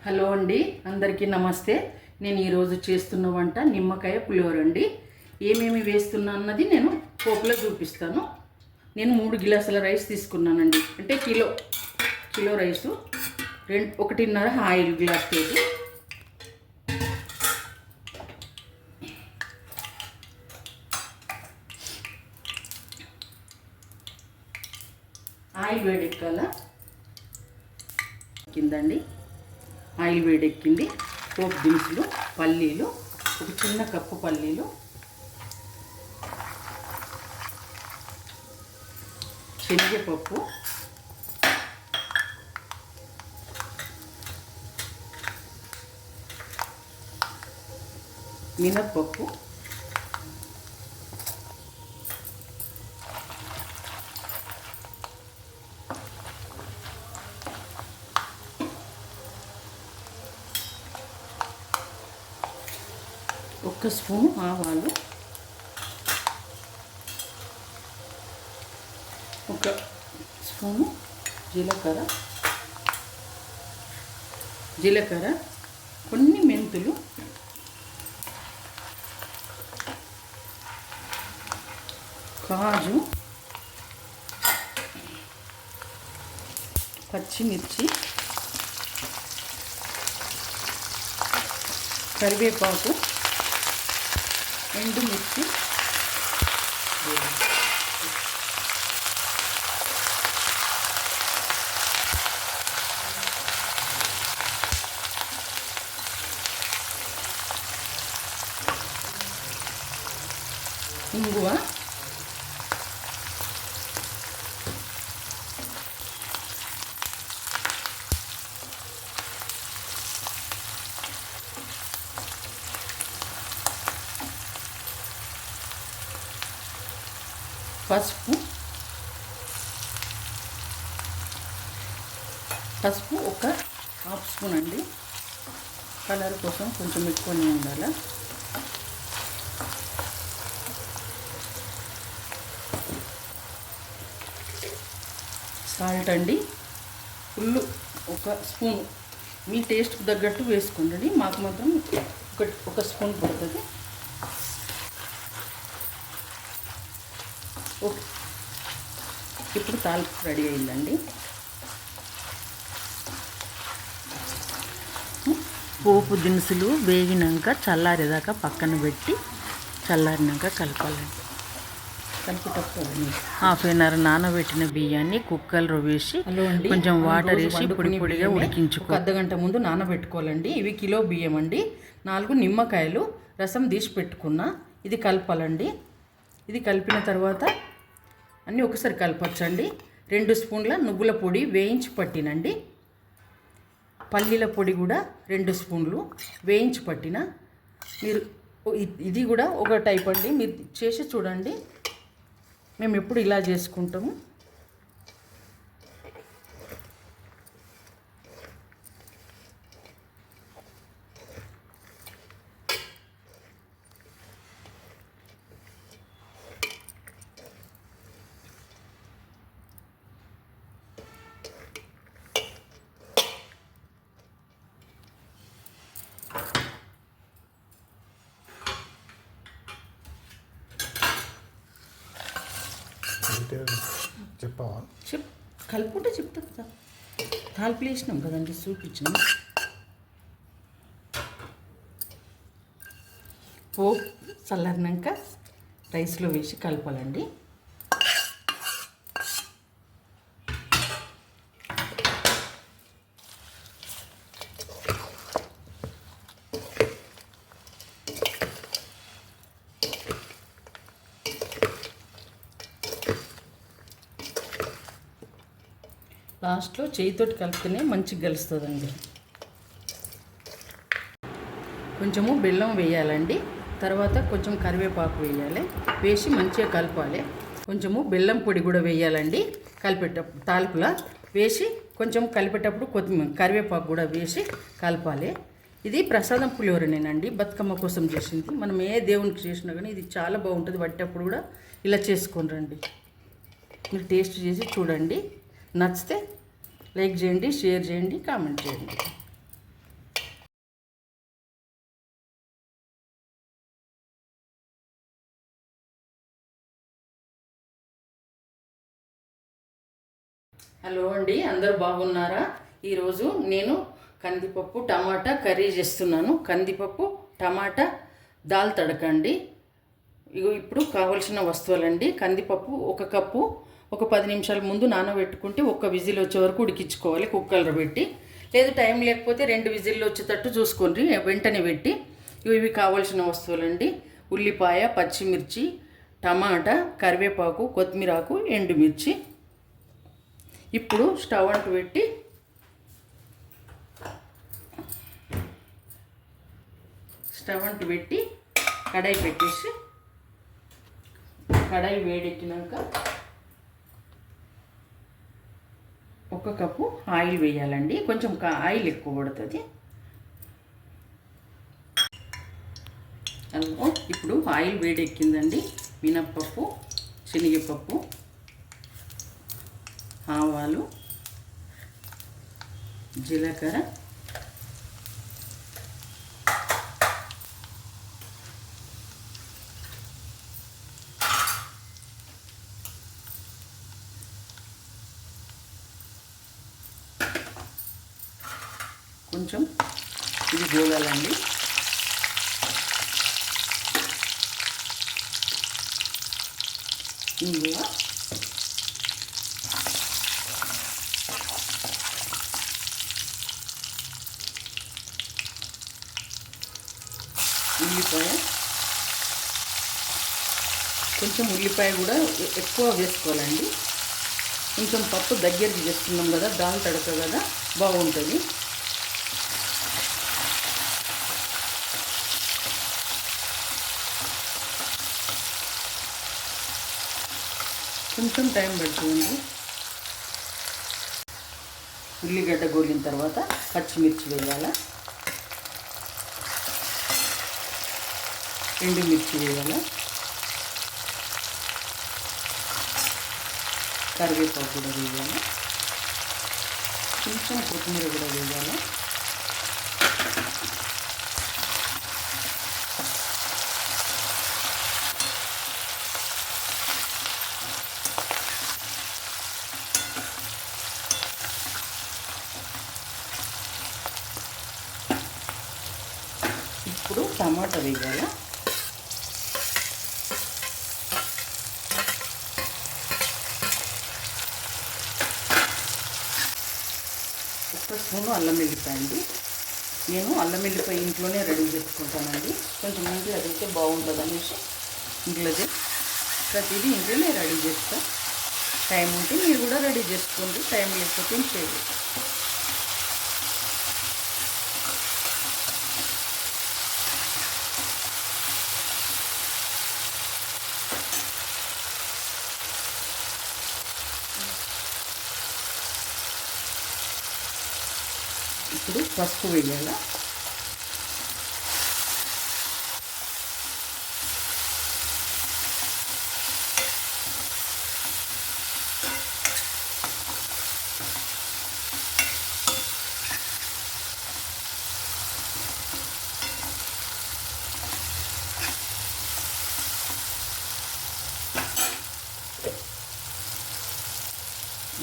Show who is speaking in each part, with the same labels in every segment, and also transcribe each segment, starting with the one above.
Speaker 1: Hello అండి, అందరికీ నమస్తే. నేను ఈరోజు చేస్తున్న వంట నిమ్మకాయ పులిహోర అండి. ఏమేమి వేస్తున్నా అన్నది నేను పోపులో చూపిస్తాను. నేను 3 గ్లాసుల రైస్ తీసుకున్నానండి. అంటే కిలో రైసు 1.5 ఆయిల్ గ్లాస్ తోటి ఆయిల్ వేడెక్కాల కిందండి. ఆయిల్ వేడెక్కింది. పోపు దినుసులు, పల్లీలు, ఒక చిన్న కప్పు పల్లీలు, శనగపప్పు, మినప్పప్పు, ఒక స్పూను ఆవాలు, ఒక స్పూను జీలకర్ర, కొన్ని మెంతులు, కాజు, పచ్చిమిర్చి, కరివేపాకు, ఎండుమిర్చి, ఇంగువ, పసుపు ఒక హాఫ్ స్పూన్ అండి. కలర్ కోసం కొంచెం ఎక్కువనే ఉండాలి. సాల్ట్ అండి, ఫుల్ ఒక స్పూన్. మీ టేస్ట్కి తగ్గట్టు వేసుకోండి. మాకు మాత్రం ఒక స్పూన్ పడుతుంది. ఓకే, ఇప్పుడు తాలింపు రెడీ అయిందండి. పోపు దినుసులు వేగినాక చల్లారేదాకా పక్కన పెట్టి చల్లారినాక కలపాలండి. కలిపేటప్పుడు హాఫ్ అన్ అవర్ నానబెట్టిన బియ్యాన్ని కుక్కర్లో వేసి కొంచెం వాటర్ వేసి పొడిగా ఉడికించుకో. అర్ధగంట ముందు నానబెట్టుకోవాలండి. ఇవి కిలో బియ్యం అండి. 4 నిమ్మకాయలు రసం తీసి పెట్టుకున్నా. ఇది కలపాలండి. ఇది కలిపిన తర్వాత అన్నీ ఒకసారి కలపచ్చండి. 2 స్పూన్ల నువ్వుల పొడి వేయించి పట్టినండి. పల్లీల పొడి కూడా 2 స్పూన్లు వేయించి పట్టిన. మీరు ఇది కూడా ఒక టైప్ అండి. మీరు చేసి చూడండి. మేము ఎప్పుడు ఇలా చేసుకుంటాము.
Speaker 2: చెప్పావా?
Speaker 1: కలుపుకుంటే చెప్తా కదా. తాలింపు వేసినాం కదండి, చూపించినాం. పోపు చల్లారినాక రైస్లో వేసి కలపాలండి. లాస్ట్లో చేయితోటి కలిపితేనే మంచిగా కలుస్తుందండి. కొంచెము బెల్లం వేయాలండి. తర్వాత కొంచెం కరివేపాకు వేయాలి. వేసి మంచిగా కలపాలి. కొంచెము బెల్లం పొడి కూడా వేయాలండి. కలిపేటప్పుడు తాలింపులా వేసి కొంచెం కలిపేటప్పుడు కొత్తిమీర కరివేపాకు కూడా వేసి కలపాలి. ఇది ప్రసాదం పులిహోరనేనండి. బతుకమ్మ కోసం చేసింది. మనం ఏ దేవునికి చేసినా కానీ ఇది చాలా బాగుంటుంది. పట్టేటప్పుడు కూడా ఇలా చేసుకొని రండి. మీరు టేస్ట్ చేసి చూడండి. నచ్చితే లైక్ చేయండి, షేర్ చేయండి, కామెంట్ చేయండి. హలో అండి, అందరూ బాగున్నారా? ఈరోజు నేను కందిపప్పు టమాటా కర్రీ చేస్తున్నాను. కందిపప్పు టమాటా దాల్ తడక అండి. ఇప్పుడు కావలసిన వస్తువులండి. కందిపప్పు 1 కప్పు, ఒక 10 నిమిషాల ముందు నానబెట్టుకుంటే 1 విజిల్ వచ్చే వరకు ఉడికించుకోవాలి కుక్కర్లో పెట్టి. లేదు టైం లేకపోతే 2 విజిల్లు వచ్చేటట్టు చూసుకోండి, వెంటనే పెట్టి. ఇవి కావలసిన వస్తువులండి. ఉల్లిపాయ, పచ్చిమిర్చి, టమాటా, కరివేపాకు, కొత్తిమీరాకు, ఎండుమిర్చి. ఇప్పుడు స్టవ్ అంటు పెట్టి కడాయి పెట్టేసి, కడాయి వేడెక్కినాక 1 కప్పు ఆయిల్ వేయాలండి. కొంచెం ఆయిల్ ఎక్కువ పడుతుంది. అందులో ఇప్పుడు ఆయిల్ వేడెక్కిందండి. మినప్పప్పు, శనగపప్పు, ఆవాలు, జీలకర్ర, కొంచెం ఇది గోలాలండి. ఇంగువ, ఉల్లిపాయ, కొంచెం ఉల్లిపాయ కూడా ఎక్కువ వేసుకోవాలండి. కొంచెం పప్పు దగ్గరికి చేసుకున్నాం కదా, దాల్ తడక కదా, బాగుంటుంది. కొంచెం టైం పడుతుంది. ఉల్లిగడ్డ గోలిన తర్వాత పచ్చిమిర్చి వేయాలి, ఎండుమిర్చి వేయాలి, కరివేపాకు కూడా వేయాలి, కొంచెం కొత్తిమీర కూడా వేయాలి. ఇప్పుడు టమాటా వేయాలి. ఒక స్పూను అల్లం వెల్లిపాయ అండి. నేను అల్లం వెల్లిపాయ ఇంట్లోనే రెడీ చేసుకుంటానండి. కొంచెం ఇంట్లో అదైతే బాగుంటుంది అనేసి ఇంట్లోదే ప్రతిదీ ఇంట్లోనే రెడీ చేస్తా. టైం ఉంటే మీరు కూడా రెడీ చేసుకోండి, టైం లేకపోతే ఏం చేయలేదు. ఇప్పుడు పసుపు వేయాలి.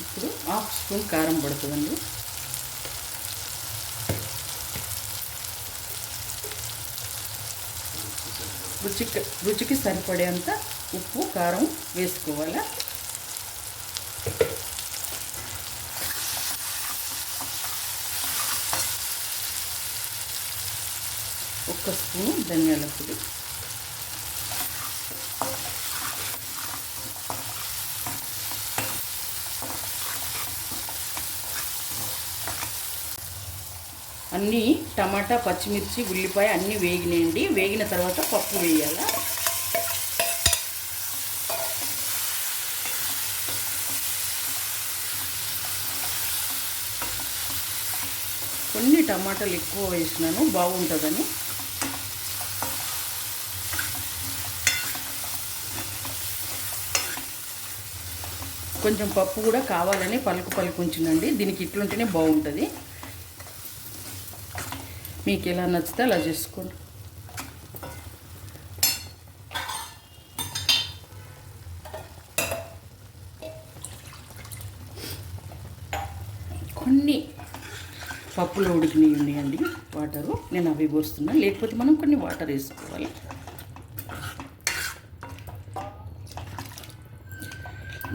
Speaker 1: ఇప్పుడు 1/2 స్పూన్ కారం పడుతుందండి. రుచికి సరిపడేంత ఉప్పు, కారం వేసుకోవాలి. ఒక స్పూను ధనియాల పొడి, అన్నీ టమాటా, పచ్చిమిర్చి, ఉల్లిపాయ అన్నీ వేగినాయండి. వేగిన తర్వాత పప్పు వేయాలి. కొన్ని టమాటాలు ఎక్కువ వేసినాను, బాగుంటుందని. కొంచెం పప్పు కూడా కావాలని పలుకు ఉంచినండి. దీనికి ఇట్లుంటేనే బాగుంటుంది. మీకు ఎలా నచ్చితే అలా చేసుకోండి. కొన్ని పప్పులో ఉడికినవి ఉన్నాయండి వాటరు, నేను అవి పోస్తున్నాను. లేకపోతే మనం కొన్ని వాటర్ వేసుకోవాలి.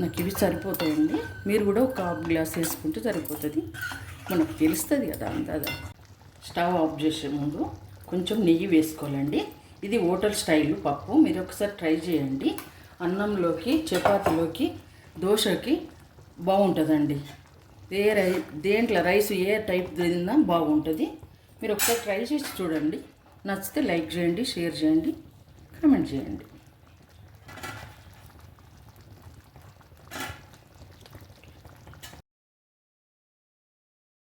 Speaker 1: నాకు ఇవి సరిపోతాయండి. మీరు కూడా ఒక హాఫ్ గ్లాస్ వేసుకుంటే సరిపోతుంది. మనకు తెలుస్తుంది కదా అందాదా. స్టవ్ ఆఫ్ చేసే ముందు కొంచెం నెయ్యి వేసుకోవాలండి. ఇది హోటల్ స్టైల్ పప్పు, మీరు ఒకసారి ట్రై చేయండి. అన్నంలోకి, చపాతీలోకి, దోశకి బాగుంటుందండి. దేంట్లో రైస్ ఏ టైప్ తిన్నా బాగుంటుంది. మీరు ఒకసారి ట్రై చేసి చూడండి. నచ్చితే లైక్ చేయండి, షేర్ చేయండి, కామెంట్ చేయండి.